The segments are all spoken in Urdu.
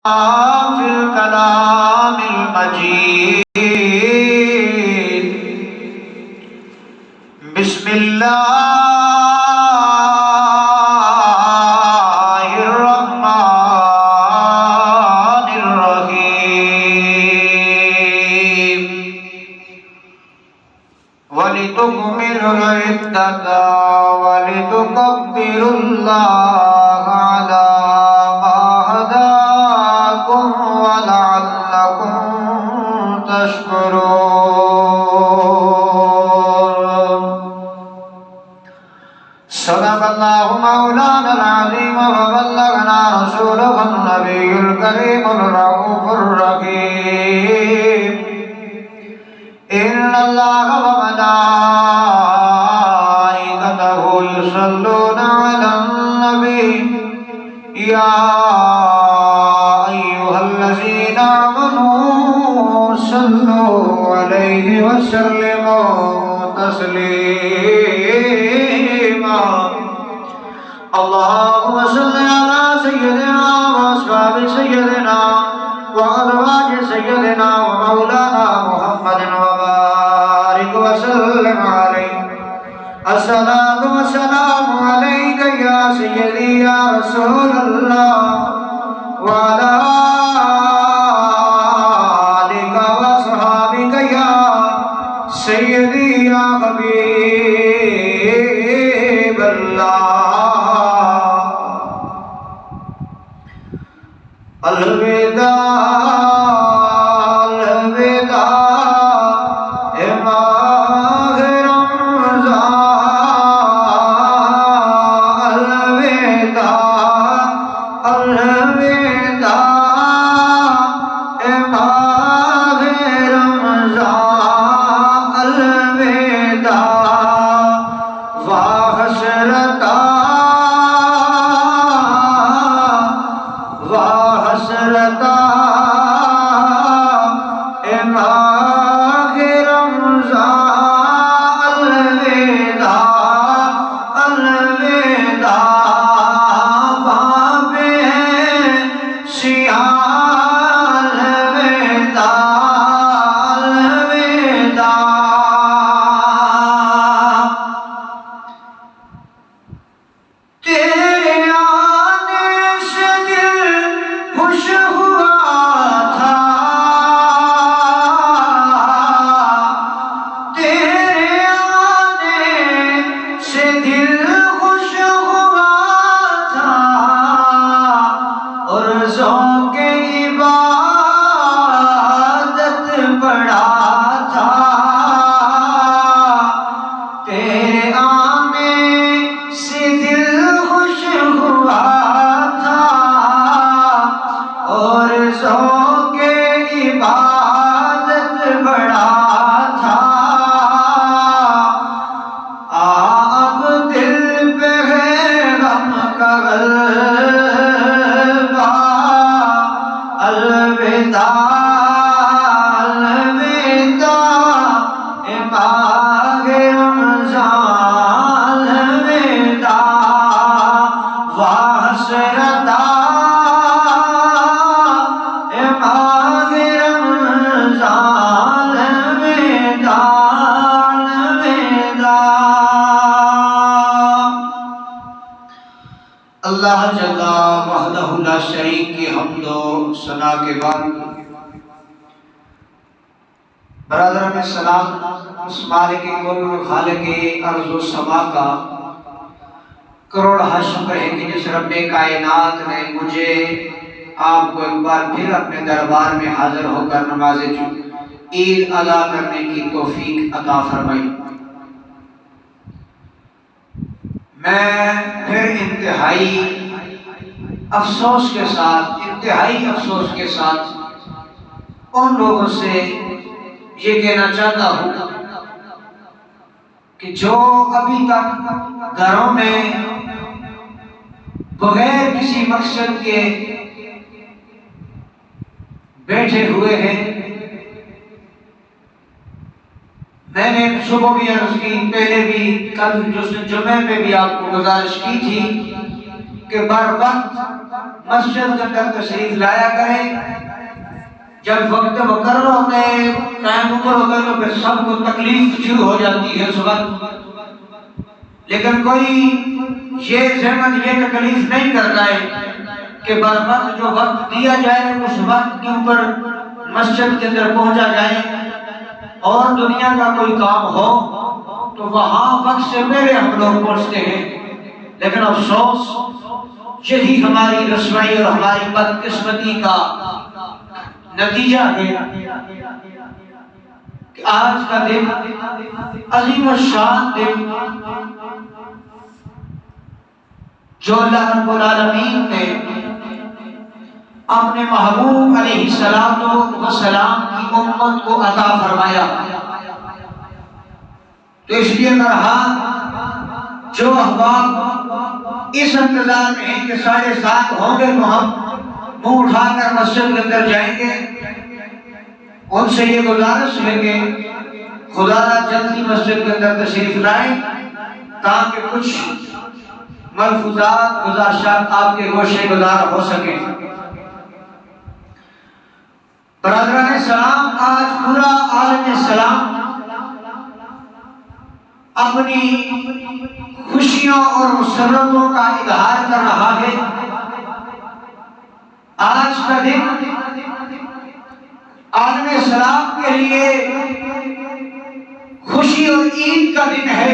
في الكلام المجيد. بسم الله الرحمن الرحيم. ولتكملوا العدة ولتكبروا الله على ما هداكم ولعلكم تشكرون. صدق الله مولانا العظيم وبلغنا رسوله النبي الكريم الرؤوف الرحيم. إن الله وملائكته يصلون على النبي يا أيها الذين آمنوا صلوا عليه وسلموا تسليما. اللهم صل على سيدنا وأصحاب سيدنا وأزواج سيدنا ومولانا محمد وبارك وسلم عليه. الصلاة والسلام عليك يا سيدي يا رسول الله وعلى آلك وأصحابك يا سيدي يا حبيب الله. الوداع الوداع اے ماہ رمضان. الوداع الوداع اے ماہ رمضان. الوداع واہ حسرتا حسرتا اے ماہ رمضان. الوداع الوداع باب سیاہ. الوداع الوداع تیرے آنے سے دل خوش ہوا تھا. تیرے آنے سے دل خوش ہوا تھا اور ذوق عبادت بڑا تھا. تیرے آنے سے دل خوش ہوا تھا اور ذوق عبادت بڑا تھا. اب دل پہ ہے غم کا غلبہ. الوداع الوداع اے ماہ رمضان. الوداع واہ حسرتا اے ماہ رمضان. الوداع الوداع. اللہ جل وحدہ لا شریک کی حمد و ثنا کے بعد برادران السلام، اس مالک کل خالق ارض و سما کا کروڑ شکر ہے کہ جس رب کائنات نے مجھے آپ کو ایک بار پھر اپنے دربار میں حاضر ہو کر نماز عید ادا کرنے کی توفیق عطا فرمائی. میں پھر انتہائی افسوس کے ساتھ ان لوگوں سے یہ کہنا چاہتا ہوں کہ جو ابھی تک گھروں میں بغیر کسی مقصد کے بیٹھے ہوئے ہیں. میں نے صبح بھی عرض کی، پہلے بھی کل جمعے پہ بھی آپ کو گزارش کی تھی کہ بر وقت مسجد کے اندر تشریف لایا کریں. جب وقت مقرر ہوتا ہے، ٹائم اوپر ہوتا ہے، تو پھر سب کو تکلیف شروع ہو جاتی ہے اس وقت. لیکن کوئی یہ زحمت یہ تکلیف نہیں کرتا ہے کہ بر وقت جو وقت دیا جائے اس وقت کے اوپر مسجد کے اندر پہنچا جائے. اور دنیا کا کوئی کام ہو تو وہاں وقت سے پہلے ہم لوگ پہنچتے ہیں. لیکن افسوس یہی ہماری رسوائی اور ہماری بدقسمتی کا نتیجہ ہے کہ آج کا دن عظیم الشان دن جو اللہ رب العالمین نے اپنے محبوب علیہ السلام کی امت کو عطا فرمایا. تو اس لیے کہا جو احباب اس انتظار میں ہیں کہ 7:30 ہوں گے تو ہم منہ اٹھا کر مسجد کے اندر جائیں گے، ان سے یہ گزارش ہے کہ خدا را جلدی مسجد کے اندر تشریف لائیں تاکہ کچھ ملفوظات گزارشات آپ کے گوشے گزار ہو سکیں. برادران اسلام، آج پورا عالم اسلام اپنی خوشیوں اور مسرتوں کا اظہار کر رہا ہے. آج کا دن عالم اسلام کے لیے خوشی اور عید کا دن ہے.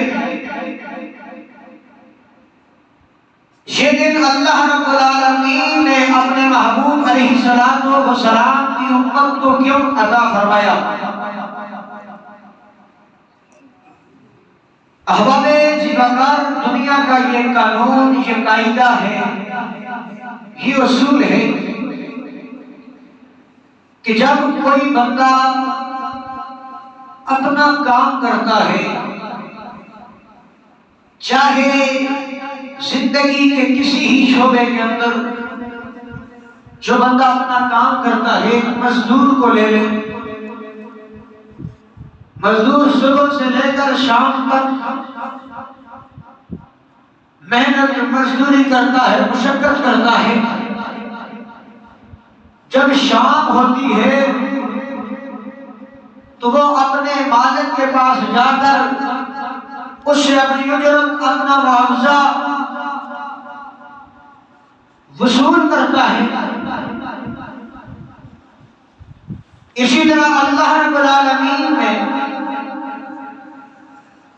یہ دن اللہ رب العالمین نے اپنے محبوب علیہ السلام کی امت کو کیوں عطا فرمایا؟ احباب زیباکار، دنیا کا یہ قانون، یہ قاعدہ ہے، یہ اصول ہے کہ جب کوئی بندہ اپنا کام کرتا ہے، چاہے زندگی کے کسی ہی شعبے کے اندر، جو بندہ اپنا کام کرتا ہے، مزدور کو لے لے، مزدور صبح سے لے کر شام تک محنت مزدوری کرتا ہے، مشقت کرتا ہے. جب شام ہوتی ہے تو وہ اپنے مالک کے پاس جا کر اس سے اپنی اجرت، اپنا معاوضہ وصول کرتا ہے. اسی طرح اللہ رب العالمین نے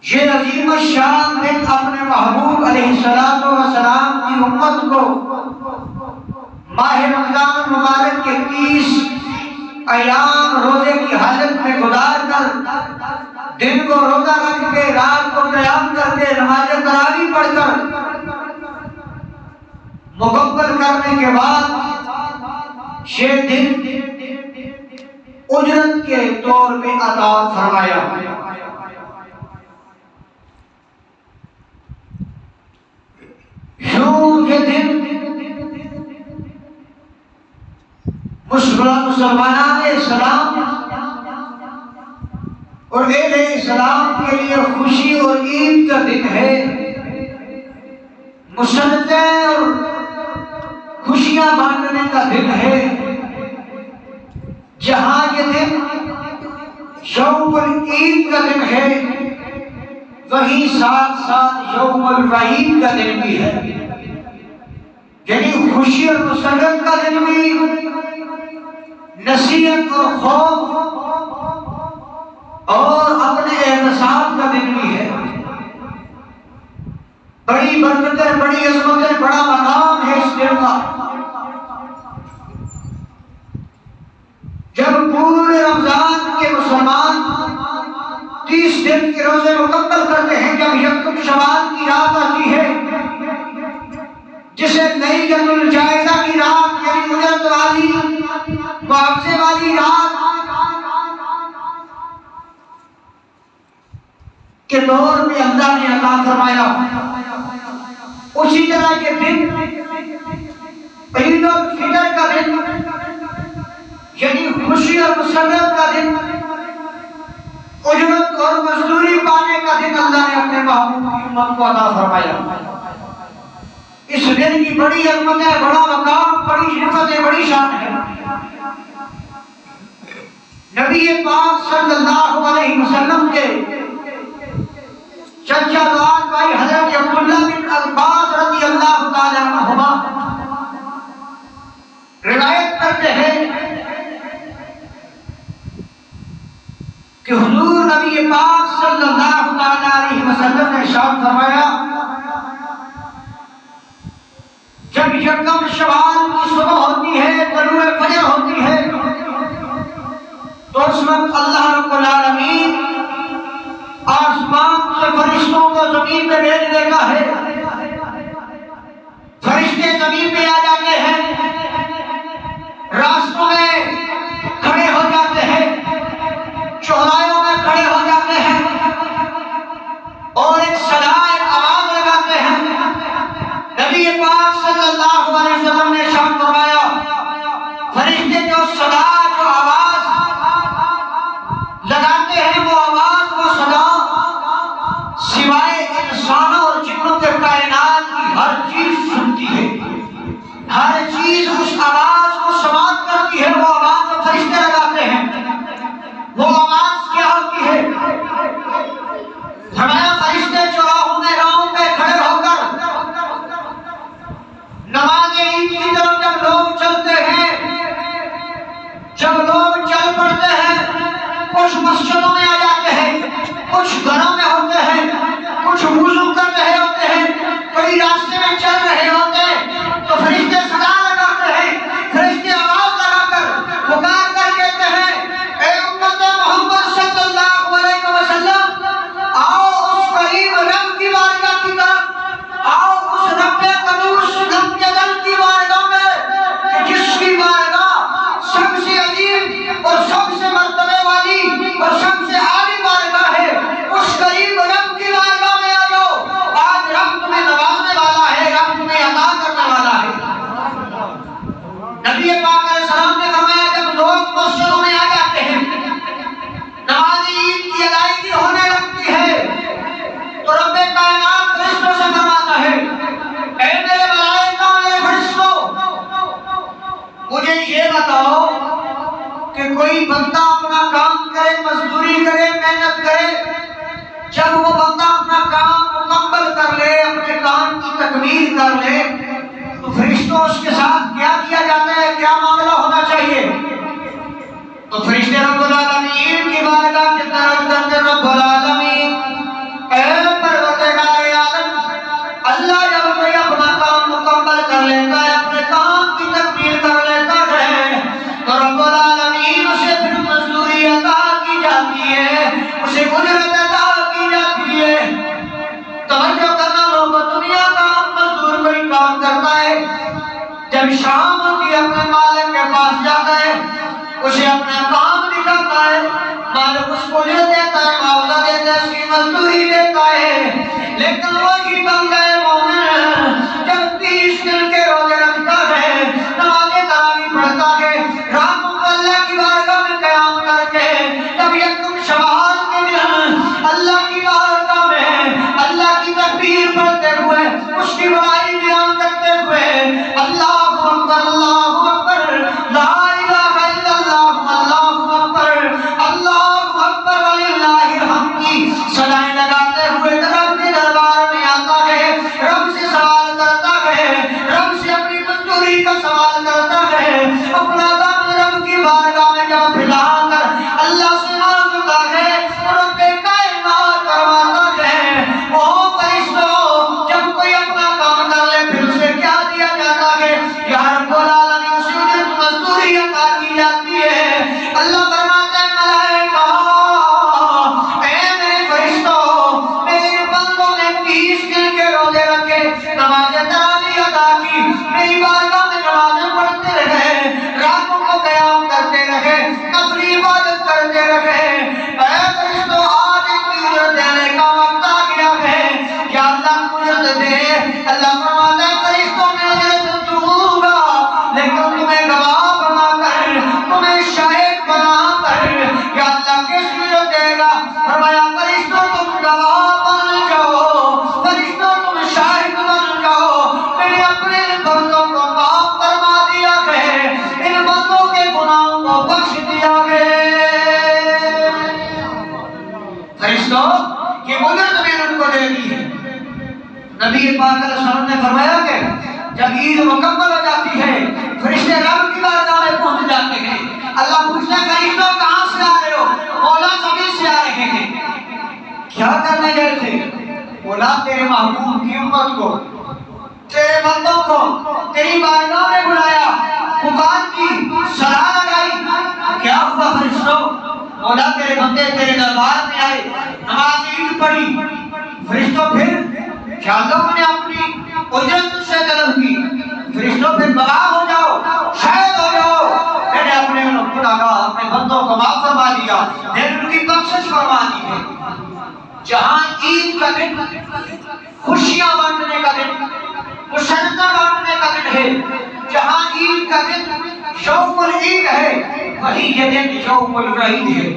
یہ عظیم الشان دن اپنے محبوب علیہ السلام کی امت کو ماہ رمضان المبارک کے 30 ایام روزے کی حالت میں گزار کر، دن کو روزہ رکھ کے، رات کو قیام کر کے، نماز تراویح پڑھ کر مکمل کرنے کے بعد یہ دن اجرت کے طور پہ عطا فرمایا. یوں یہ دن مسلمانان اسلام اور اہل اسلام کے لیے خوشی اور عید کا دن ہے. مسرتیں اور خوشیاں بانٹنے کا دن ہے. جہاں یہ دن یوم العید کا دن ہے، وہیں ساتھ ساتھ یوم الوعید کا دن بھی ہے. یعنی خوشی اور مسرت کا دن بھی، نصیحت اور خوف اور اپنے احتساب کا دن بھی ہے. بڑی برکتیں، بڑی عظمتیں، بڑا مقام ہے اس دن کا. جب پورے رمضان کے مسلمان 30 دن کے روزے مکمل کرتے ہیں، جب یکم شوال کی رات آتی ہے جسے لیلۃ الجائزہ کی رات، یعنی اجرت والی، معاوضے والی رات کے طور پہ اللہ نے عطا فرمایا. اسی طرح یہ دن عید الفطر کا دن، یعنی خوشی اور مسرت کا دن، اجرت اور مزدوری پانے کا دن اللہ نے اپنے محبوب کی امت کو عطا فرمایا. اس دن کی بڑی عظمت ہے، بڑا مقام، بڑی شرفت ہے، بڑی شان ہے۔ نبی پاک صلی اللہ علیہ وسلم کے چچا زاد بھائی حضرت عبداللہ بن عباس رضی اللہ تعالیٰ عنہما روایت کرتے ہیں کہ حضور نبی پاک صلی اللہ تعالیٰ علیہ وسلم نے ارشاد فرمایا، جب یکم شوال کی صبح ہوتی ہے، طلوع فجر ہوتی ہے، تو اس وقت اللہ رب العالمین آسمان سے فرشتوں کو زمین پہ بھیج دیتا ہے۔ فرشتے زمین پہ آ جاتے ہیں، راستوں میں کھڑے ہو جاتے ہیں، چوراہوں میں کھڑے ہو جاتے ہیں اور ایک صدا، ایک آواز لگاتے ہیں۔ نبی پاک صلی اللہ علیہ وسلم نے ارشاد فرمایا، فرشتے جو صدا، جو آواز لگاتے ہیں، وہ آواز، وہ صدا سوائے انسانوں اور جنوں کے کائنات کی ہر چیز سنتی ہے، ہر چیز اس آواز کو سماعت کرتی ہے۔ وہ آواز جو فرشتے لگاتے ہیں، وہ آواز کیا ہوتی ہے؟ فرمایا فرشتے چوراہوں میں، راہوں پہ کھڑے ہو کر نماز عید کی طرف جب لوگ چلتے ہیں، جب لوگ چل پڑتے ہیں، کچھ مسجدوں میں آ جاتے ہیں، کچھ گھروں میں ہوتے ہیں، کچھ وضو کر رہے ہوتے ہیں، کوئی راستے میں چل رہے ہوتے ہیں، تو فرشتے صدا لگاتے ہیں، فرشتے آواز لگا کر پکار کر کہتے ہیں، اے امت محمد صلی اللہ علیہ وسلم، آؤ اس قریب رب کی بارگاہ کی طرف، آؤ اس رب قدوس رب جلال کی بارگاہ میں، کہ جس کی بارگاہ سب سے عظیم اور سب سے مرتبے والی اور سب سے عالی بارگاہ ہے، اس قریب رب کی بارگاہ میں آ جاؤ، آج رب تمہیں نوازنے والا ہے، رب تمہیں عطا کرنے والا ہے۔ نبی پاک علیہ السلام نے فرمایا، جب لوگ مسجدوں میں آ جاتے ہیں، نماز عید کی ادائیگی ہونے لگتی ہے، تو رب کائنات فرشتوں سے فرماتا ہے، اے میرے ملائکہ، میرے فرشتوں، مجھے یہ بتاؤ کہ کوئی بندہ اپنا کام کرے، مزدوری کرے، محنت کرے، جب وہ بندہ اپنا کام مکمل کر لے، اپنے کام کی تکمیل کر لے، تو فرشتوں اس کے ساتھ کیا کیا جاتا ہے، کیا معاملہ ہونا چاہیے؟ تو فرشتے رب العالمین کی بارگاہ کے طرف کرتے، رب العالمین، اے پروردگار عالم، اللہ جب کوئی اپنا کام مکمل کر لیتا ہے، اپنے کام کی تکمیل کر لیتا ہے، تو رب العالمین اسے پھر مزدوری عطا کی جاتی ہے، اسے اجرت عطا کی جاتی ہے۔ توجہ کرنا لوگوں، دنیا کا مزدور کوئی کام کرتا ہے، جب شام ہوتی ہے اپنے مالک کے پاس جاتا ہے، اسے اپنا کام دکھاتا ہے، مالک اس کو اجرت دیتا ہے، معاوضہ دیتا ہے، اس کی مزدوری دیتا ہے۔ لیکن وہی بندہ مومن جب 30 دن کے روزے رکھتا ہے، نماز تراویح پڑھتا ہے، راتوں کو اللہ کی بارگاہ میں قیام کر کے، جب یکم شوال کے دن اللہ کی بارگاہ میں اللہ کی تکبیر پڑھتے ہوئے، اس کی بڑائی بیان کرتے ہوئے، اللہ اکبر، اللہ اکبر، لا الہ الا اللہ، اللہ اکبر، اللہ اکبر وللہ الحمد کی صدائیں لگاتے ہوئے رب کے دربار میں آتا ہے، رب سے سوال کرتا ہے، رب سے اپنی مزدوری کا سوال کرتا ہے، اپنا دم رب کی بارگاہ میں جب پھیلا کر اللہ سے مانگتا ہے، رب کائنات فرماتا ہے، او فرشتوں، جب کوئی اپنا کام کر لے پھر اسے کیا دیا جاتا ہے؟ یا رب العالمین، اسے اجرت مزدوری عطا کی جاتی ہے۔ اللہ فرماتا ہے، ملائکہ، اے میرے فرشتوں، میرے بندوں نے 30 دن کے روزے رکھے، نماز تراویح ادا کی، میری بارگاہ میں نمازیں پڑھتے رہے، راتوں کو قیام کرتے رہے، اپنی کو بخش دیا گیا۔ فرشتوں یہ مدد میں نے ان کو دے دی ہے۔ نبی پاک علیہ السلام نے فرمایا کہ جب عید مکمل ہو جاتی ہے فرشتے رب کی بارگاہ میں پہنچ جاتے ہیں۔ اللہ پوچھتا ہے فرشتوں کہاں سے آ رہے ہو؟ مولا زمین سے آ رہے ہیں۔ کیا کرنے گئے تھے؟ مولا تیرے محبوب کی امت کو، تیرے بندوں کو تیری بارگاہ میں بلایا، پکار کی، صلاح لگائی۔ کیا ہوا فرشتوں؟ مولا تیرے بندے تیرے دربار میں آئے، نماز عید پڑھی۔ فرشتوں پھر کیا لوگوں نے اپنی اجرت سے طلب کی؟ فرشتوں پھر گواہ ہو جاؤ، شاہد ہو جاؤ، میں نے اپنے گناہگار اپنے بندوں کو معاف فرما دیا، میں نے ان کی بخشش فرما دی ہے۔ جہاں عید کا دن خوشیاں بانٹنے کا دن، مسرتیں بانٹنے کا دن ہے، جہاں عید کا دن یوم العید ہے، وہی یہ دن یوم الوعید ہے۔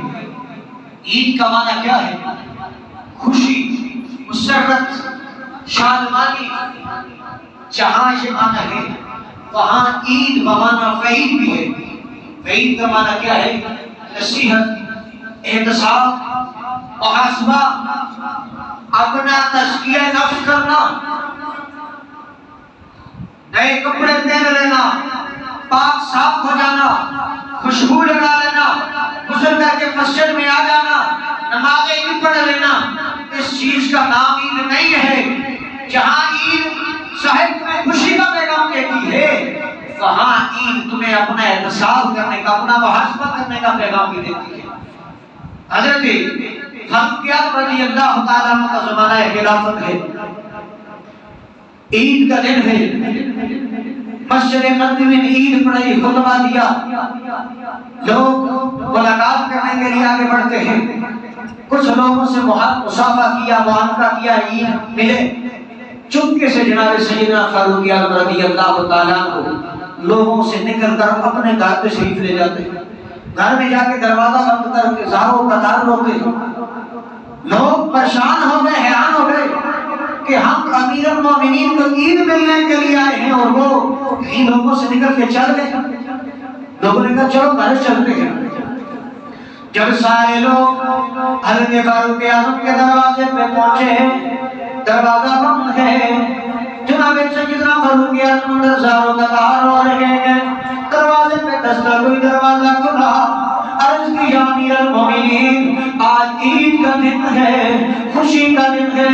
عید کا معنی کیا ہے؟ خوشی، مسرت، شادمانی۔ جہاں یہ معنی ہے وہاں عید بمعنی وعید بھی ہے۔ وعید کا معنی کیا ہے؟ نصیحت، احتساب، محاسبہ، اپنا تزکیہ نفس کرنا، نئے کپڑے پہن لینا، پاک صاف ہو جانا، خوشبو لگا لینا، غسل کر کے مسجد میں آ جانا، نماز عید پڑھ لینا۔ اس چیز کا نام عید نہیں ہے۔ جہاں عید صاحب تمہیں خوشی کا پیغام دیتی ہے وہاں عید تمہیں اپنا احتساب کرنے کا، اپنا محاسبہ کرنے کا پیغام بھی دیتی ہے۔ حضرت فاروق اعظم رضی اللہ تعالیٰ عنہ کا زمانہ خلافت ہے، عید کا دن ہے، مسجد نبوی میں عید پڑھی، خطبہ دیا، لوگ ملاقات کرنے کے لیے آگے بڑھتے ہیں، کچھ لوگوں سے مصافحہ کیا، معانقہ کیا، عید ملے، چپکے سے جناب سیدنا فاروق اعظم رضی اللہ تعالیٰ عنہ لوگوں سے نکل کر اپنے گھر پہ شریف لے جاتے ہیں۔ گھر میں جا کے دروازہ بند کر کے زاروں قطار روتے ہیں۔ لوگ پریشان ہو گئے، حیران ہو گئے کہ ہم امیر المومنین کو عید ملنے کے لیے آئے ہیں اور وہ ان لوگوں سے نکل کے چل گئے۔ لوگوں نے کہا چلو گھر چلتے ہیں۔ جب سارے لوگ حضرت فاروق اعظم کے دروازے پہ پہنچے، دروازہ بند ہے، جناب سیدنا فاروق اعظم اندر زاروں قطار رو رہے ہیں، دروازے پہ دستک ہوئی، دروازہ کھلا، عرض کی یا امیر المومنین آج عید کا دن ہے، خوشی کا دن ہے،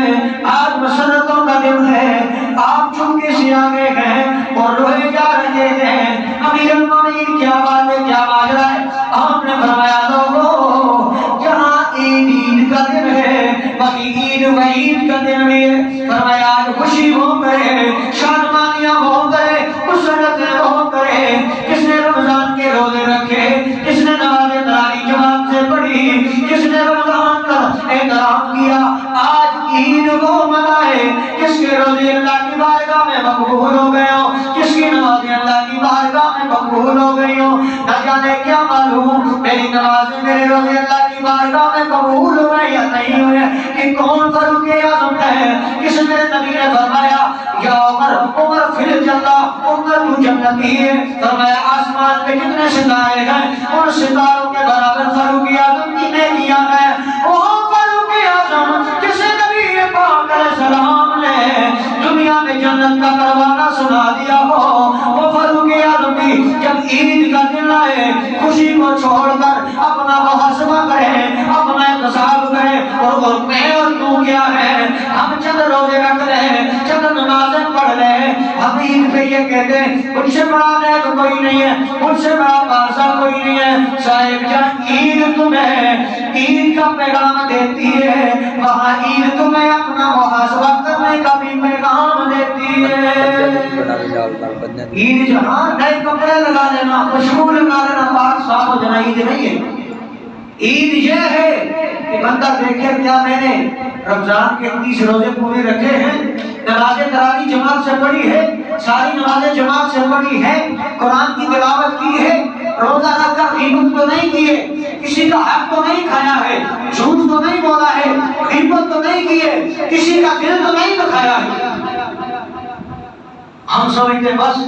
آج مسرتوں کا دن ہے، آپ چپکے سے آگے ہیں اور روئے جا رہے ہیں، امیر المومنین کیا بات ہے، کیا ماجرا ہے؟ آپ نے فرمایا لوگوں جہاں عید کا دن ہے وہی عید وعید کا دن بھی ہے۔ فرمایا آج خوشی ہو کرے، شادمانیاں ہو کرے، مسرتیں ہو کرے، کس نے رمضان کے روزے رکھے، کس نے نماز تراویح جماعت سے پڑھی، کس نے رمضان کا احترام کیا، آج عید کو منائے جس کے روزے اللہ کی بارگاہ میں مقبول ہو گئے ہوں، جس کی نمازیں اللہ کی بارگاہ میں مقبول ہو گئی ہوں۔ نہ جانے کیا معلوم میری نمازیں میرے روزے اللہ کی بارگاہ میں قبول ہوئے یا نہیں ہوئے کہ کون فاروق اعظم ہے کس میرے نبی نے فرمایا یا عمر، عمر فی الجنہ، عمر تو جنتی ہے۔ فرمایا آسمان پہ جتنے ستارے ہیں ان ستاروں کے برابر فاروق اعظم کی نیکیاں ہیں۔ وہ فاروق اعظم جسے نبی پاک علیہ السلام نے دنیا میں جنت کا پروانہ سنا دیا ہو، وہ فاروق اعظم بھی جب عید کا دن آئے خوشی کو چھوڑ کر اپنا محاسبہ کرے، اپنا احتساب کرے اور میں اور تو کیا ہے، ہم چند روزے رکھ رہے، چند نمازیں پڑھ رہے، ہم عید پہ یہ کہتے ہیں مجھ سے بڑا نیک کوئی نہیں ہے، مجھ سے بڑا پارسا کوئی نہیں ہے۔ صاحب جان عید تمہیں عید کا پیغام دیتی ہے، وہاں عید تمہیں اپنا محاسبہ کرنے کا بھی پیغام دیتی ہے۔ عید جہاں نئے کپڑے لگا لینا، خوشبو لگا لینا، پاک صاف ہو جانا عید نہیں ہے۔ عید یہ ہے کہ بندہ دیکھے کیا میں نے رمضان کے 30 روزے پورے رکھے ہیں، نماز تراویح جماعت سے پڑھی ہے، ساری نمازیں جماعت سے پڑھی ہے، قرآن کی تلاوت کی ہے، روزہ رکھ کر غیبت تو نہیں کیے، کسی کا حق تو نہیں کھایا ہے، جھوٹ تو نہیں بولا ہے، غیبت تو نہیں کیے، کسی کا دل تو نہیں دکھایا ہے۔ ہم سمجھتے بس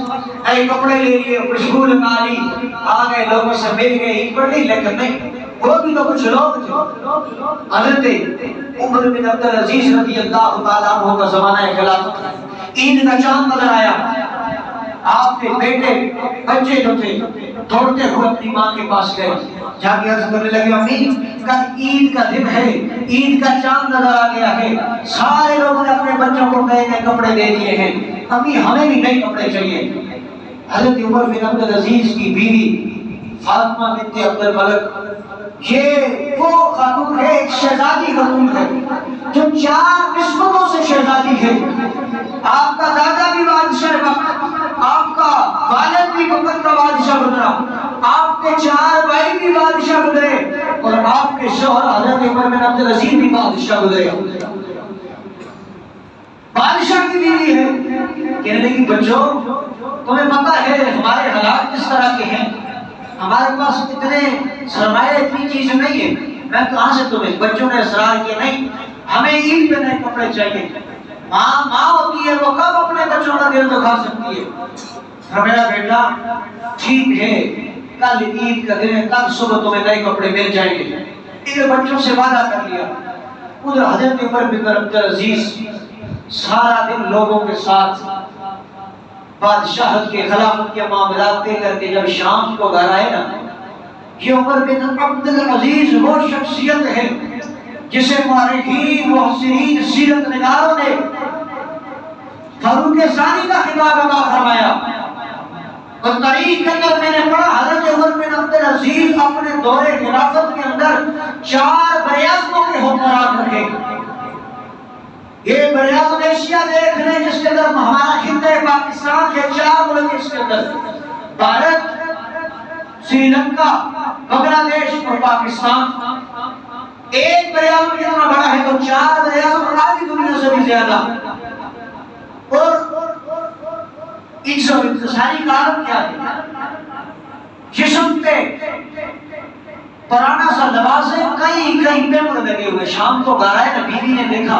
اے کپڑے لے لیے، خوشبو لگا لی، آ گئے لوگوں سے مل گئے، عید پڑھ لی، لیکن نہیں، وہ بھی تو کچھ لوگ تھے۔ حضرت عمر بن عبدالعزیز رضی اللہ تعالیٰ عنہ کا زمانہ خلافت، عید کا چاند نظر آیا، آپ کے بیٹے بچے جو تھے دوڑتے ہوئے اپنی ماں کے پاس گئے، جا کے عرض کرنے لگے امی کل عید کا دن ہے، عید کا چاند نظر آ گیا ہے، سارے لوگوں نے اپنے بچوں کو نئے نئے کپڑے دے دیے ہیں، امی ہمیں بھی نئے کپڑے چاہیے۔ حضرت عمر بن عبدالعزیز کی بیوی فاطمہ بنت عبد الملک، یہ وہ خاتون ہے، ایک شہزادی خاتون ہے جو 4 قسمتوں سے شہزادی ہے۔ آپ کا دادا بھی بادشاہ وقت، آپ کا والد بھی وقت کا بادشاہ گزرا، آپ کے 4 بھائی بھی بادشاہ گزرے، اور آپ کے شوہر حضرت عمر بن عبدالعزیز بھی بادشاہ گزرے۔ بادشاہ کی بیوی ہے، کہنے لگی بچوں تمہیں پتہ ہے ہمارے حالات کس طرح کے ہیں، ہمارے پاس اتنے سرمایہ، اتنی چیزیں نہیں ہیں، میں کہاں سے تمہیں؟ بچوں نے اصرار کیا نہیں ہمیں عید پہ نئے کپڑے چاہیے۔ ماں ہوتی ہے، وہ کب اپنے بچوں کا دل دکھا سکتی ہے؟ میرا بیٹا ٹھیک ہے، کل عید کا دن ہے، کل صبح تمہیں نئے کپڑے مل جائیں گے۔ ان بچوں سے وعدہ کر لیا۔ ادھر حضرت عمر بن عبدالعزیز سارا دن لوگوں کے ساتھ بادشاہت کے خلافت کے معاملات طے کر کے جب شام کو گھر آئے نا، یہ عمر بن عبدالعزیز وہ شخصیت ہے جسے مورخین محسنین سیرت نگاروں نے فاروق ثانی کا خطاب عطا فرمایا، اور تاریخ کے اندر میں نے پڑھا حضرت عمر بن عبدالعزیز اپنے دور خلافت کے اندر 4 براعظموں کے حکمران رکھے۔ یہ براعظم ایشیا دیکھ لیں جس کے اندر ہمارا خطہ پاکستان کے 4 ملک اس کے اندر، بھارت، سری لنکا، بنگلہ دیش اور پاکستان۔ ایک براعظم کتنا بڑا ہے تو 4 براعظم آدھی دنیا سے بھی زیادہ۔ اور ان سب انتشاری کا عالم کیا ہے؟ جسم پہ پرانا سا لباس ہے، کئی پیمر لگے ہوئے۔ شام کو گھر آئے نا، بیوی نے دیکھا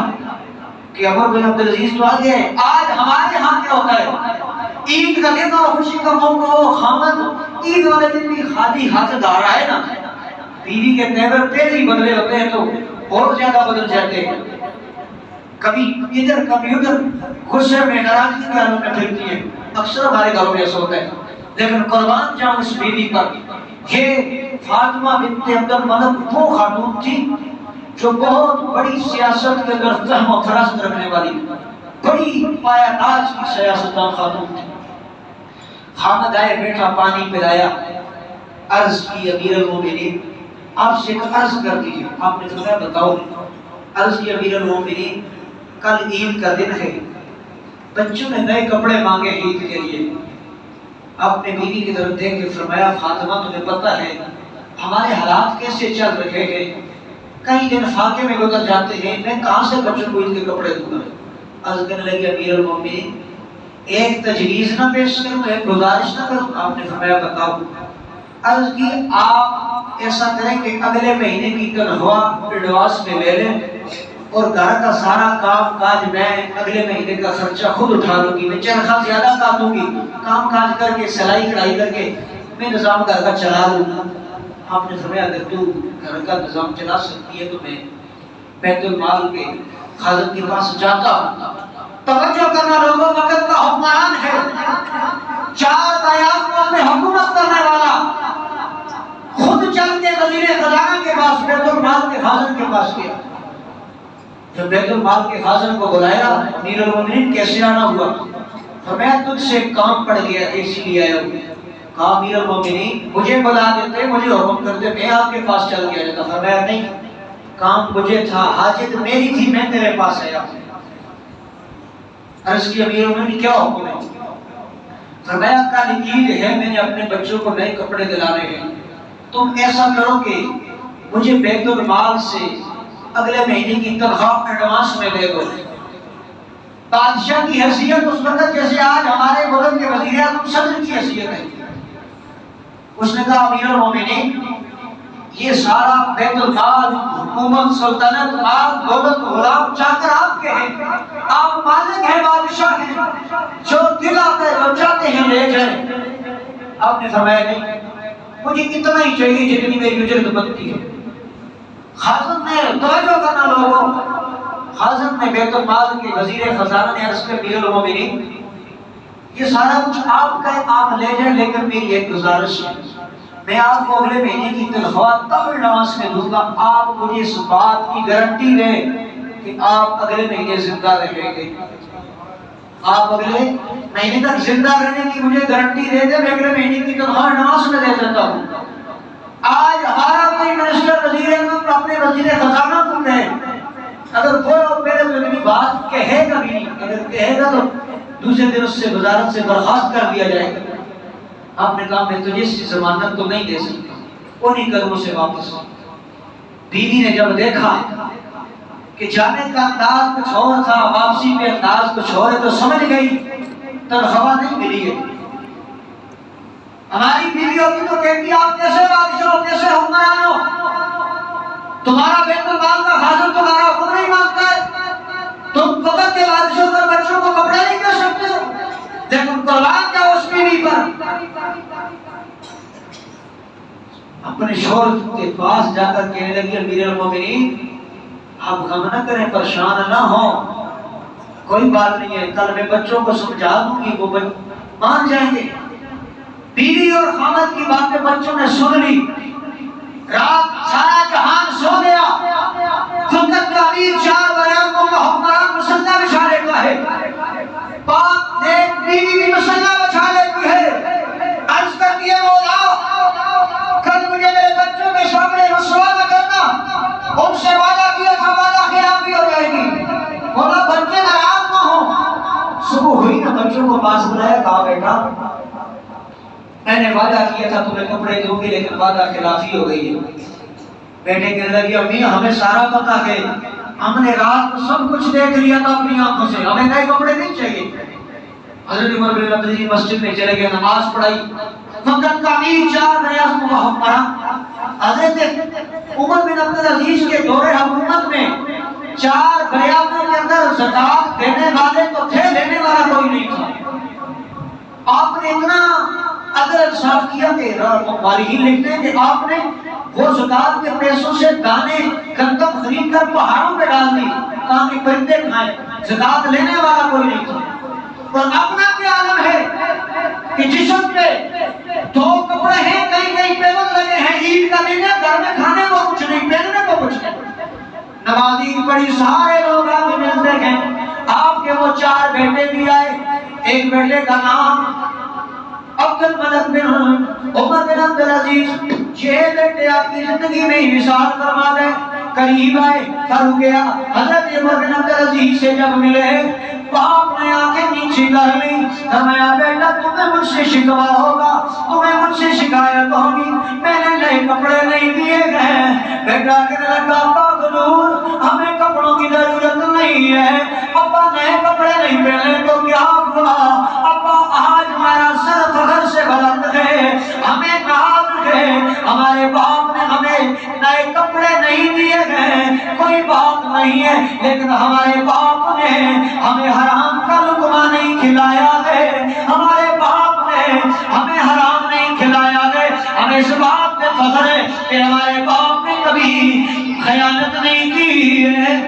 کہ عمر بن عبدالعزیز تو آگے ہیں، آج ہمارے ہاں کیا ہوتا ہے؟ عید کا دن اور خوشی کا موقع ہو، خامد عید والے دن بھی خالی ہاتھ دار آئے نا، بیوی کے تیور پہلے ہی بدلے ہوتے ہیں تو اور زیادہ بدل جاتے ہیں، کبھی ادھر کبھی ادھر، غصے میں ناراضگی کے حالت میں پھرتی ہے۔ اکثر ہمارے گھروں میں ایسا ہوتا ہے، لیکن قربان جاؤں اس بیوی پر۔ یہ فاطمہ بنت عبد الملک وہ خاتون تھی جو بہت بڑی سیاست کے اندر فہم و فراست رکھنے والی، بڑی پایا تاج کی سیاستدان خاتون تھی۔ خامد آئے، بیٹھا، پانی پلایا، عرض کی امیر المومنین آپ سے ایک عرض کر دیجیے۔ آپ نے فرمایا بتاؤ۔ عرض کی امیر المومنین کل عید کا دن ہے، بچوں نے نئے کپڑے مانگے عید کے لیے۔ آپ نے بیوی کی طرف دیکھ کے فرمایا فاطمہ تمہیں پتہ ہے ہمارے حالات کیسے چل رہے ہیں، کئی دن فاقے میں گزر جاتے ہیں، میں کہاں سے بچوں کو عید کے کپڑے دوں گا؟ عرض کرنے لگی امیر المومنین ایک تجویز نہ پیش کروں، ایک گزارش نہ کروں؟ آپ نے فرمایا بتاؤ۔ عرض کی آپ ایسا کریں کہ اگلے مہینے کی تنخواہ ایڈوانس میں لے لیں، اور گھر کا سارا کام کاج میں اگلے مہینے کا خرچہ خود اٹھا لوں گی، میں تنخواہ زیادہ کاٹوں گی، کام کاج کر کے سلائی کڑھائی کر کے میں نظام گھر کا چلا لوں گا۔ آپ نے فرمایا اگر تو گھر کا نظام چلا سکتی ہے تو میں بیت المال کے خازن کے پاس جاتا ہوں۔ توجہ کرنا لوگوں، وقت کا حکمران ہے، 4 براعظموں میں حکومت کرنے والا، خود چل کے وزیر خزانہ کے پاس، بیت المال کے خازن کے پاس گیا۔ جب بیت المال کے خازن کو بلایا، امیر المومنین کیسے آنا ہوا؟ فرمایا تجھ سے کام پڑ گیا اس لیے آیا ہوں۔ کہا امیر المومنین مجھے بلا دیتے، مجھے حکم کرتے، میں آپ کے پاس چل گیا جاتا۔ فرمایا نہیں، کام مجھے تھا، حاجت میری تھی، میں تیرے پاس آیا۔ عرض کی امیر المومنین کیا حکم ہے؟ فرمایا کل عید ہے، میں نے اپنے بچوں کو نئے کپڑے دلانے ہیں، تم ایسا کرو کہ مجھے بیت المال سے اگلے مہینے کی تنخواہ ایڈوانس میں دے دو۔ بادشاہ کی حیثیت اس وقت جیسے آج ہمارے ملک کے وزیر اعظم صدر کی حیثیت ہے۔ اس نے کہا امیر المومنین یہ سارا بیت المال حکومت، سلطنت، مال، دولت، غلام، چاکر آپ کے ہیں، آپ مالک ہیں، بادشاہ ہیں، جو دل آتا ہے جو چاہتے ہیں لے جائیں۔ آپ نے فرمایا نہیں، مجھے اتنا ہی چاہیے جتنی میری اجرت بنتی ہے۔ خازن نے توجہ کرنا لوگوں، خازن نے بیت المال کے وزیر خزانہ نے عرض کر امیر المومنین یہ سارا کچھ آپ کا ہے، آپ لے جائیں، لیکن میری ایک گزارش ہے، میں آپ کو اگلے مہینے کی تنخواہ تب ایڈوانس میں دوں گا، آپ مجھے اس بات کی گارنٹی دیں کہ آپ اگلے مہینے زندہ رہیں گے۔ آپ اگلے مہینے تک زندہ رہنے کی مجھے گارنٹی دے دیں، میں اگلے مہینے کی تنخواہ ایڈوانس میں دے دیتا ہوں۔ آج ہمارا کوئی منسٹر وزیر اعظم اپنے وزیر خزانہ کو کہے، اگر وہ میرے کو اتنی بات کہے گا بھی نہیں، اگر کہے گا تو دوسرے دن اس سے وزارت سے برخاست کر دیا جائے گا۔ آپ نے کہا میں تجھے اس کی ضمانت تو نہیں دے سکتا، انہی قدموں سے واپس۔ بیوی نے جب دیکھا کہ جانے کا انداز کچھ اور تھا، واپسی کے انداز کچھ اور ہے، تو سمجھ گئی تنخواہ نہیں ملی ہے۔ ہماری بیوی ہوتی تو کہتی آپ کیسے بادشاہ ہو، کیسے حکمران ہو، تمہارا بیت المال کا خازن تمہارا حکم نہیں مانتا ہے، تم وقت کے بادشاہ پر بچوں کو کپڑے نہیں دے سکتے ہو، لیکن قربان جاؤ اس بیوی پر۔ اپنے شوہر کے پاس جا کر کہنے لگی امیر المومنین آپ غم نہ کریں، پریشان نہ ہوں، کوئی بات نہیں ہے، کل میں بچوں کو سمجھا دوں گی، وہ مان جائیں گے۔ بیوی اور خامد کی باتیں بچوں نے سن لی، رات سارا جہان سو گیا، فقط کا امیر 4 بیانوں کا حکمران مسلح بچھا لیتا ہے، باپ دیکھ بیوی بھی مسلح بچھا لیتی ہے، عرض کرتی ہے مولا کل مجھے میرے بچوں کے سامنے رسوا نہ کرنا، ان سے وعدہ کیا تھا وعدہ خلافی ہو جائے گی، مولا بچے ناراض نہ ہوں۔ صبح ہوئی نا، بچوں کو پاس بلایا، کہا بیٹا میں نے وعدہ کیا تھا تمہیں کپڑے دوں گی لیکن وعدہ خلافی ہو گئی ہے۔ بیٹے کہنے لگی امی ہمیں سارا پتہ ہے، ہم نے رات کو سب کچھ دیکھ لیا تھا اپنی آنکھوں سے، ہمیں نئے کپڑے نہیں چاہیے۔ حضرت عمر بن عبدالعزیز مسجد میں چلے گئے، نماز پڑھائی، فقط کا امیر 4 بیانوں کا حکمران۔ حضرت عمر بن عبدالعزیز کے دور حکومت میں 4 بیانوں کے اندر زکات دینے والے تو تھے، لینے والا کوئی نہیں تھا۔ آپ نے اتنا عدل انصاف کیا کہ مالکین لکھتے ہیں کہ آپ نے وہ زکات کے پیسوں سے دانے گندم خرید کر پہاڑوں پہ ڈال دی تاکہ پرندے کھائیں، زکات لینے والا کوئی نہیں تھا۔ اور اپنا کیا عالم ہے کہ جسم پہ 2 کپڑے ہیں، کئی کئی پیون لگے ہیں، عید کا دن ہے، گھر میں کھانے کو کچھ نہیں، پہننے کو کچھ نہیں، نمازی پڑھی، سارے لوگ آپ ملتے ہیں۔ آپ کے وہ 4 بیٹے بھی آئے، ایک بیٹے کا نام عبد الملک بن عمر بن عبدالعزیز، 6 بیٹے آپ کی زندگی میں ہی مثال فرما دیں، قریب آئے، پھر گیا حضرت عمر بن عبدالعزیز سے جب ملے، باپ نے آنکھیں نیچے کر لی، فرمایا بیٹا تمہیں مجھ سے شکوا ہوگا، تمہیں مجھ سے شکایت ہوگی، میں نے نئے کپڑے نہیں دیے گئے۔ بیٹا کہنے لگا ابا حضور ہمیں کپڑوں کی ضرورت نہیں ہے، ابا نئے کپڑے نہیں پہنے تو کیا ہوا، ابا آج ہمارا سر فخر سے بلند ہے، ہمیں ناز ہے، ہمارے باپ نے ہمیں نئے کپڑے نہیں دیے گئے، کوئی بات نہیں ہے، لیکن ہمارے باپ نے ہمیں حرام کا لقمہ نہیں کھلایا ہے، ہمارے باپ نے ہمیں حرام نہیں کھلایا ہے، ہمیں اس بات پہ فخر ہے کہ ہمارے باپ نے کبھی خیانت نہیں کی ہے۔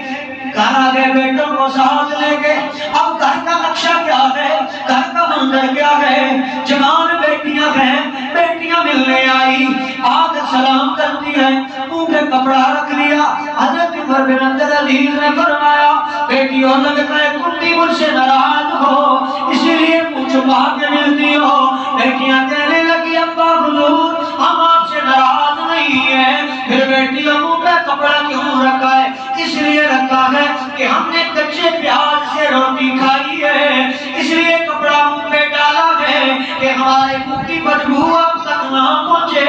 گھر آگے بیٹوں کو ساتھ لے کے، اب گھر کا نقشہ کیا ہے، گھر کا منظر کیا ہے، جوان بیٹیاں ہیں، بیٹیاں ملنے آئی، آگ سلام کرتی ہے، منہ پہ کپڑا رکھ لیا۔ حضرت عمر بن عبدالعزیز نے فرمایا بیٹیوں لگتا ہے تم بھی مجھ سے ناراض ہو اسی لیے منہ چھپا کے ملتی ہو۔ بیٹیاں کہنے لگی ابا حضور ہم آپ سے ناراض نہیں ہیں، پھر بیٹیوں منہ پہ کپڑا کیوں رکھا ہے؟ اس لیے رکھا ہے کہ ہم نے کچے پیاز سے روٹی کھائی ہے، اس لیے کپڑا منہ پہ ڈالا ہے کہ ہمارے منہ کی بدبو اب تک نہ پہنچے۔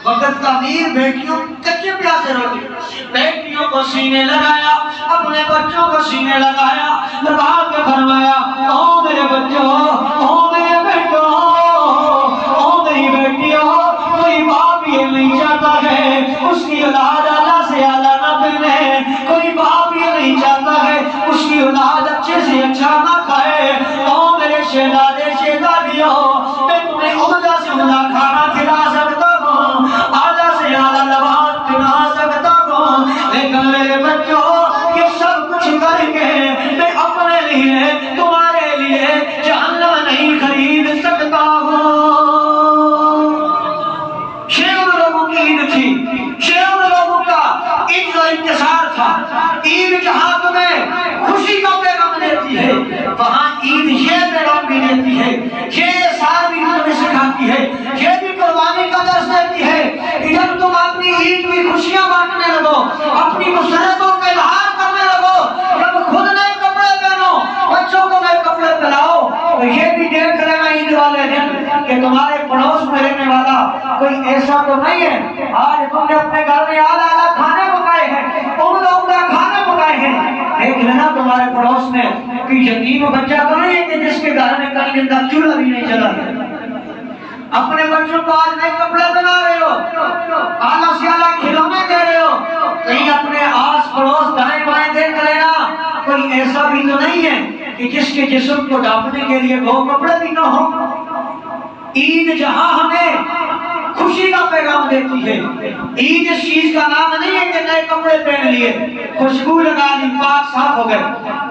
وقت کا امیر بیٹیوں کچے پیاز سے روٹی، بیٹیوں کو سینے لگایا، اپنے بچوں کو سینے لگایا، لگا کے فرمایا او میرے بچوں، او میرے بیٹوں، او میری بیٹیوں، کوئی باپ یہ نہیں چاہتا ہے اس کی اولاد اللہ سے اعلیٰ نہ بنے. کوئی باپ یہ نہیں چاہتا ہے اس کی اولاد اچھے سے اچھا نہ کھائے. او میرے شہزادے شہزادیوں، میں تمہیں عمدہ سے عمدہ کھانا کھلا سکتا ہوں، اعلیٰ سے اعلیٰ لباس پہنا سکتا ہوں، لیکن میرے بچوں یہ سب کچھ کر کے میں اپنے لیے تمہارے لیے جہنم نہیں خرید سکتا ہوں. شیعوں لوگوں کی عید تھی، شیعوں لوگوں کا عید و انتصار تھا. عید جہاں تمہیں خوشی کا پیغام دیتی ہے وہاں عید یہ پیغام بھی دیتی ہے، یہ احساس بھی تمہیں سکھاتی ہے، یہ بھی قربانی کا درس دیتی ہے کہ جب تم اپنی عید کی خوشیاں بانٹنے لگو، اپنی مسرتوں کا اظہار کرنے لگو، جب خود نئے کپڑے پہنو، بچوں کو نئے کپڑے پہناؤ، تو یہ بھی دیکھ لینا عید والے دن کہ تمہارے پڑوس میں رہنے والا کوئی ایسا تو نہیں ہے آج تم نے اپنے گھر میں اعلیٰ اعلیٰ کھانے پکائے ہیں، عمدہ عمدہ کھانے پکائے ہیں، دیکھ لینا تمہارے پڑوس میں کوئی یتیم بچہ تو نہیں ہے کہ جس کے گھر میں کہیں دن تک چولہا بھی نہیں چلا ہے. اپنے بچوں کو آج نئے کپڑے بنا رہے ہو، اعلیٰ سے اعلیٰ کھلونے دے رہے ہو، کہیں اپنے آس پڑوس دائیں بائیں دیکھ لینا کوئی ایسا بھی تو نہیں ہے کہ جس کے جسم کو ڈھانپنے کے لیے دو کپڑے بھی نہ ہو. عید جہاں ہمیں خوشی کا پیغام دیتی ہے، عید اس چیز کا نام نہیں ہے کہ نئے کپڑے پہن لیے، خوشبو لگا لی، پاک صاف ہو گئے.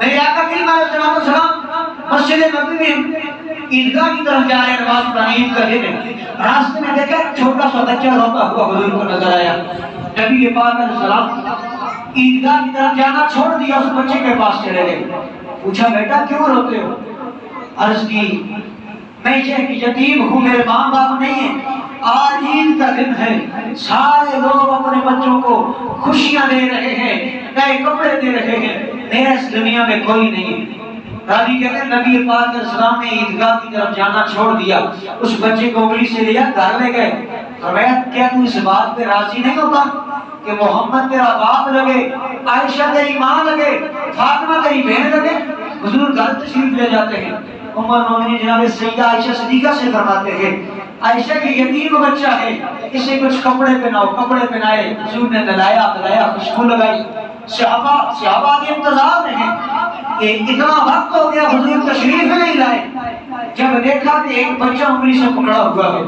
میرے آقا کریم علیہ السلام مسجد نبوی میں عیدگاہ کی طرف جا رہے ہیں، نماز پڑھنے عید کا دن ہے. راستے میں دیکھا چھوٹا سا بچہ روتا ہوا حضور کو نظر آیا. نبی پاک علیہ السلام عیدگاہ کی طرف جانا چھوڑ دیا، اس بچے کے پاس چلے گئے. پوچھا بیٹا کیوں روتے ہو؟ عرض کی میں یہ یتیم ہوں، میرے ماں باپ نہیں ہیں، آج عید کا دن ہے، سارے لوگ اپنے بچوں کو خوشیاں دے رہے ہیں، نئے کپڑے دے رہے ہیں، میرا اس دنیا میں کوئی نہیں ہے. راوی کہتے ہیں نبی پاک علیہ السلام نے عیدگاہ کی طرف جانا چھوڑ دیا، اس بچے کو انگلی سے لیا گھر لے گئے. فرمایا کیا تو اس بات پہ راضی نہیں ہوتا کہ محمد تیرا باپ لگے، عائشہ تیری ماں لگے، فاطمہ تیری بہن لگے؟ حضور گھر تشریف لے جاتے ہیں. ام المومنین جناب سیدہ عائشہ صدیقہ سے فرماتے ہیں عائشہ کی یتیم بچہ ہے، اسے کچھ کپڑے پہناؤ. کپڑے پہنائے، حضور نے نہلایا پلایا، خوشبو لگائی. صحابہ کے انتظار میں ہیں کہ اتنا وقت ہو گیا حضور تشریف نہیں لائے. جب دیکھا کہ ایک بچہ انگلی سے پکڑا ہوا ہے،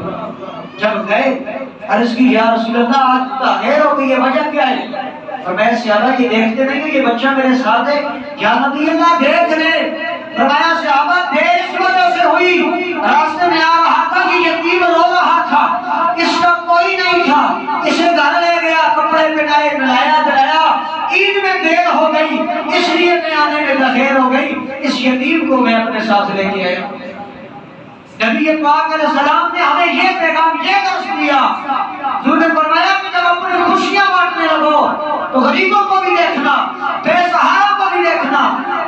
جب گئے عرض کی یا رسول اللہ آج تاخیر ہو گئی ہے، وجہ کیا ہے؟ فرمایا صحابہ یہ دیکھتے نہیں کہ یہ بچہ میرے ساتھ ہے؟ یا نبی اللہ دیکھ لے. فرمایا صحابہ دیر اس وجہ سے ہوئی، راستے میں آ رہا تھا کہ یتیم رو رہا تھا، اس کا کوئی نہیں تھا، اسے گھر لے گیا، کپڑے پہنائے، نہلایا دلایا، عید میں دیر ہو گئی اس لیے میں آنے میں تاخیر ہو گئی، اس یتیم کو میں اپنے ساتھ لے کے آیا. نبی پاک علیہ السلام نے ہمیں یہ پیغام یہ درس دیا. حضور نے فرمایا کہ جب اپنی خوشیاں بانٹنے لگو تو غریبوں کو بھی دیکھنا، بے سہارا کو بھی دیکھنا.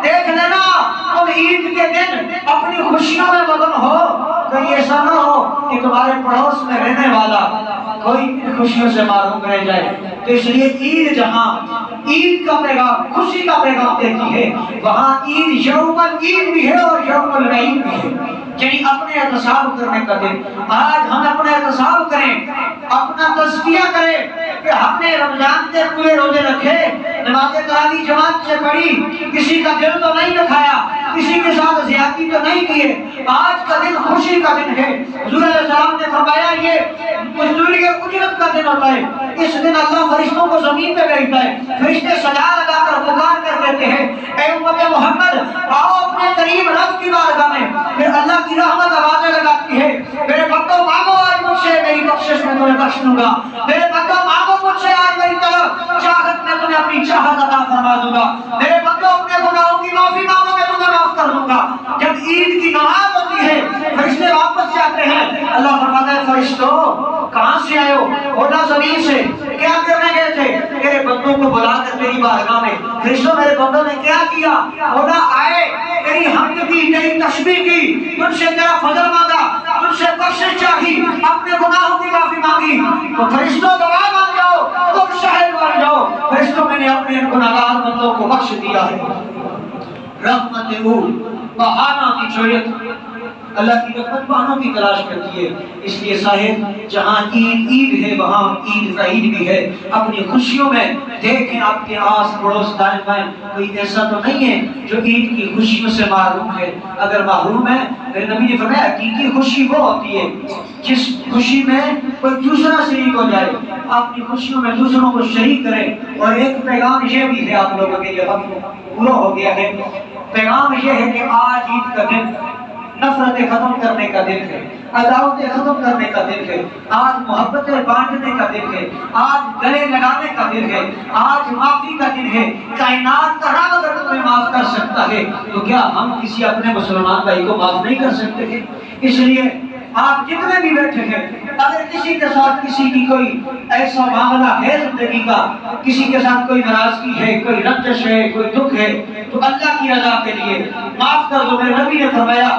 دیکھ لینا تم عید کے دن اپنی خوشیوں میں مگن ہو، کہیں ایسا نہ ہو کہ تمہارے پڑوس میں رہنے والا کوئی خوشیوں سے معروم رہ جائے. تو اس لیے عید جہاں عید کا پیغام خوشی کا پیغام دیتی ہے وہاں عید یوم العید بھی ہے اور یوم العید بھی ہے، یعنی اپنے احتساب کرنے کا دن. آج ہم اپنے احتساب کریں، اپنا تزکیہ کریں کہ ہم نے رمضان کے پورے روزے رکھے، نماز تراویح جماعت سے پڑھی، کسی کا دل تو نہیں دکھایا، کسی کے ساتھ زیادتی تو نہیں کیے. آج کا دن خوشی کا دن ہے. حضور علیہ السلام نے فرمایا یہ مزدوری اجرت کا دن ہوتا ہے. اس دن اللہ فرشتوں کو زمین پہ بھیجتا ہے، فرشتے سجا لگا کر پکار کر دیتے ہیں اے امت محمد آؤ اپنے قریب رب کی بارگاہ میں. پھر اللہ کی رحمت آوازیں لگاتی ہے میرے بندو مانگو آج مجھ سے میری بخشش میں تمہیں بخش دوں گا، میرے بندو مانگو مجھ سے آج میری طرف چاہت میں تمہیں اپنی چاہت عطا فرما دوں گا، میرے بندو اپنے گناہوں کی معافی مانگو میں تمہیں معاف کر دوں گا. جب عید کی نماز ہوتی ہے فرشتے واپس جاتے ہیں، اللہ فرماتا ہے فرشتوں کہاں سے آئے ہو؟ ہونا زمین سے. کیا کرنے گئے تھے؟ میرے بندوں کو بلا کر تیری بارگاہ میں. فرشتوں میرے بندوں نے کیا کیا؟ ہونا آئے تیری حمد کی، تیری تسبیح کی، تجھ سے تیرا فضل مانگا، تجھ سے بخشش چاہی، اپنے گناہوں کی معافی مانگی. تو فرشتوں گواہ مان جاؤ، تم شاہد بن جاؤ فرشتوں میں نے اپنے گناہگار بندوں کو بخش دیا ہے. رحمت او بہانہ کی چویت اللہ کی رحمت بہانوں کی تلاش کرتی ہے. اس لیے صاحب جہاں عید ہے وہاں عید کا عید بھی ہے. اپنی خوشیوں میں دیکھیں آپ کے آس پڑوس دائیں بائیں کوئی ایسا تو نہیں ہے جو عید کی خوشیوں سے محروم ہے. اگر محروم ہے میرے نبی نے فرمایا حقیقی خوشی وہ ہوتی ہے جس خوشی میں کوئی دوسرا شریک ہو جائے. اپنی خوشیوں میں دوسروں کو شریک کریں. اور ایک پیغام یہ بھی ہے آپ لوگوں کے لیے پورا ہو گیا ہے. پیغام یہ ہے کہ آج عید کا دن نفرتیں ختم کرنے کا دن ہے, عداوتیں ختم کرنے کا دن ہے, آج محبتیں بانٹنے کا دن ہے, آج گلے لگانے کا دن ہے, آج معافی کا دن ہے. کائنات کا رب اگر تمہیں معاف کر سکتا ہے تو کیا ہم کسی اپنے مسلمان بھائی کو معاف نہیں کر سکتے ہیں؟ اس لیے آپ جتنے بھی بیٹھے ہیں اگر کسی کے ساتھ کسی کی کوئی ایسا معاملہ ہے زندگی کا, کسی کے ساتھ کوئی ناراضگی ہے, کوئی رنجش ہے, کوئی دکھ ہے, تو اللہ کی رضا کے لیے معاف کر دو. میرے نبی نے فرمایا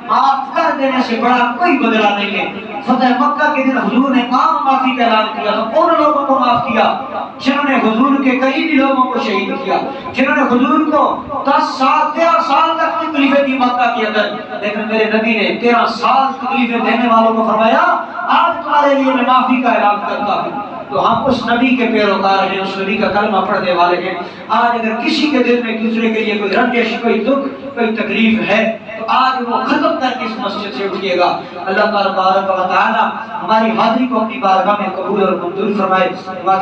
معاف کر دینے سے بڑا کوئی بدلہ نہیں ہے. فتح مکہ کے دن حضور نے عام معافی کا اعلان کیا تو ان لوگوں کو معاف کیا جنہوں نے حضور کے قریبی لوگوں کو شہید کیا, جنہوں نے حضور کو 10 سال 13 سال تک تکلیفیں دی مکہ کے اندر. لیکن میرے نبی نے 13 سال تکلیفیں دینے والوں کو فرمایا آج تمہارے لیے میں معافی کا اعلان کرتا ہوں. تو ہم اس نبی کے پیروکار ہیں, اس نبی کا کلمہ پڑھنے والے ہیں. آج اگر کسی کے دل میں دوسرے کے لیے کوئی رنجش, کوئی دکھ, کوئی تکلیف ہے تو آج وہ ختم کر کے اس مسجد سے اٹھیے گا. اللہ تبارک و تعالی ہماری حاضری کو اپنی بارگاہ میں قبول اور منظور فرمائے.